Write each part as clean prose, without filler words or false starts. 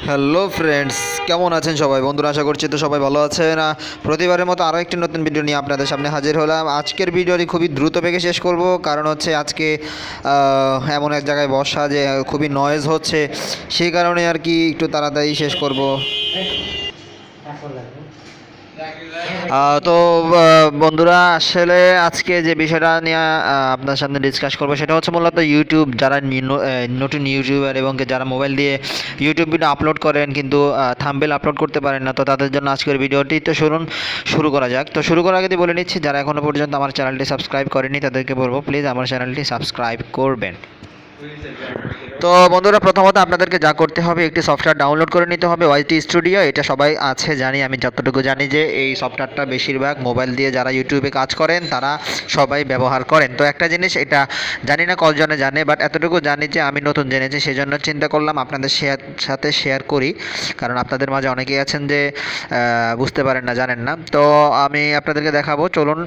Hello friends, কেমন আছেন সবাই? বন্ধুরা, আশা করছি তো সবাই ভালো আছেন। প্রতিবারের মতো আরও একটি নতুন ভিডিও নিয়ে আপনাদের সামনে হাজির হলাম। আজকের ভিডিওটি খুবই দ্রুত বেগে শেষ করব, কারণ হচ্ছে আজকে এমন এক জায়গায় বসা যে খুবই নয়েজ হচ্ছে, সেই কারণে আর কি একটু তাড়াতাড়ি শেষ করব। তো বন্ধুরা, আসলে আজকে যে বিষয়টা নিয়ে আপনার সামনে ডিসকাস করবো সেটা হচ্ছে মূলত ইউটিউব। যারা নতুন ইউটিউবার এবং যারা মোবাইল দিয়ে ইউটিউব ভিডিও আপলোড করেন কিন্তু থাম্বনেল আপলোড করতে পারেন না, তো তাদের জন্য আজকের ভিডিওটি। তো শুরু করা যাক। তো শুরু করার আগে বলে নিচ্ছি, যারা এখনও পর্যন্ত আমার চ্যানেলটি সাবস্ক্রাইব করেনি তাদেরকে বলবো প্লিজ আমার চ্যানেলটি সাবস্ক্রাইব করবেন। তো বন্ধুরা, প্রথমত আপনাদেরকে যা করতে হবে, একটি সফটওয়্যার ডাউনলোড করে নিতে হবে, ওয়াইটি স্টুডিও। এটা সবাই আছে জানি, আমি যতটুকু জানি যে এই সফটওয়্যারটা বেশিরভাগ মোবাইল দিয়ে যারা ইউটিউবে কাজ করেন তারা সবাই ব্যবহার করেন। তো একটা জিনিস, এটা জানি না কতজনে জানে, বাট এতটুকু জানি যে আমি নতুন জেনেছি, সেই জন্য চিন্তা করলাম আপনাদের সাথে শেয়ার করি, কারণ আপনাদের মাঝে অনেকেই আছেন যে বুঝতে পারেন না, জানেন না। তো আমি আপনাদেরকে দেখাবো, চলুন।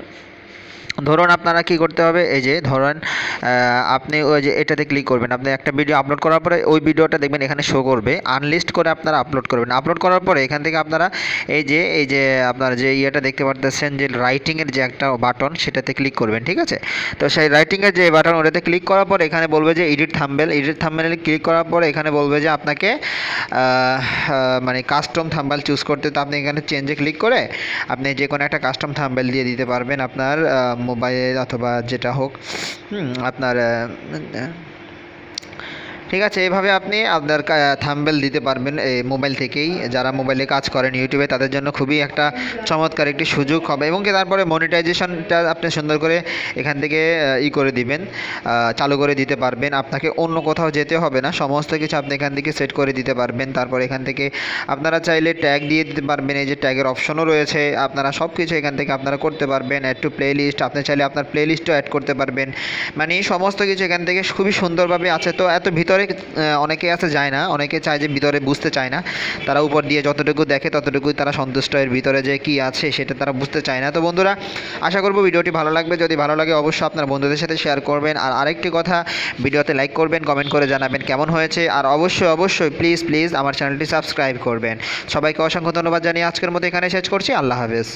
ধরুন আপনারা কি করতে হবে, এই যে ধরেন আপনি ওই যে এটাতে ক্লিক করবেন। আপনি একটা ভিডিও আপলোড করার পরে ওই ভিডিওটা দেখবেন এখানে শো করবে, আনলিস্ট করে আপনারা আপলোড করবেন। আপলোড করার পরে এখান থেকে আপনারা এই যে আপনার যে ইয়েটা দেখতে পারতেছেন যে রাইটিংয়ের যে একটা বাটন, সেটাতে ক্লিক করবেন, ঠিক আছে? তো সেই রাইটিংয়ের যে বাটন, ওটাতে ক্লিক করার পর এখানে বলবে যে এডিট থাম্বনেলে ক্লিক করার পরে এখানে বলবে যে আপনাকে মানে কাস্টম থাম্বনেল চুজ করতে। তো আপনি এখানে চেঞ্জে ক্লিক করে আপনি যে কোনো একটা কাস্টম থাম্বনেল দিয়ে দিতে পারবেন আপনার মোবাইল অথবা যেটা হোক আপনার, ঠিক আছে? এইভাবে আপনি আপনার থাম্বনেল দিতে পারবেন এই মোবাইল থেকেই। যারা মোবাইলে কাজ করেন ইউটিউবে, তাদের জন্য খুবই একটা চমৎকার একটি সুযোগ হবে। এবং তারপরে মনিটাইজেশনটা আপনি সুন্দর করে এখান থেকে করে দিবেন, চালু করে দিতে পারবেন। আপনাকে অন্য কোথাও যেতে হবে না, সমস্ত কিছু আপনি এখান থেকে সেট করে দিতে পারবেন। তারপর এখান থেকে আপনারা চাইলে ট্যাগ দিয়ে দিতে পারবেন, এই যে ট্যাগের অপশনও রয়েছে। আপনারা সব কিছু এখান থেকে আপনারা করতে পারবেন। অ্যাড টু প্লে লিস্ট, আপনি চাইলে আপনার প্লে লিস্টও অ্যাড করতে পারবেন। মানে সমস্ত কিছু এখান থেকে খুবই সুন্দরভাবে আছে। তো এত ভিতরে অনেকে আছে যায় না, অনেকে চায় যে ভিতরে বুঝতে চায় না, তারা উপর দিয়ে যতটুকু দেখে ততটুকুই তারা সন্তুষ্ট। এর ভিতরে যে কি আছে সেটা তারা বুঝতে চায় না। তো বন্ধুরা, আশা করব ভিডিওটি ভালো লাগবে। যদি ভালো লাগে অবশ্যই আপনার বন্ধুদের সাথে শেয়ার করবেন। আর আরেকটি কথা, ভিডিওতে লাইক করবেন, কমেন্ট করে জানাবেন কেমন হয়েছে। আর অবশ্যই প্লিজ আমার চ্যানেলটি সাবস্ক্রাইব করবেন। সবাইকে অসংখ্য ধন্যবাদ জানিয়ে আজকের মতো এখানে শেষ করছি। আল্লাহ হাফেজ।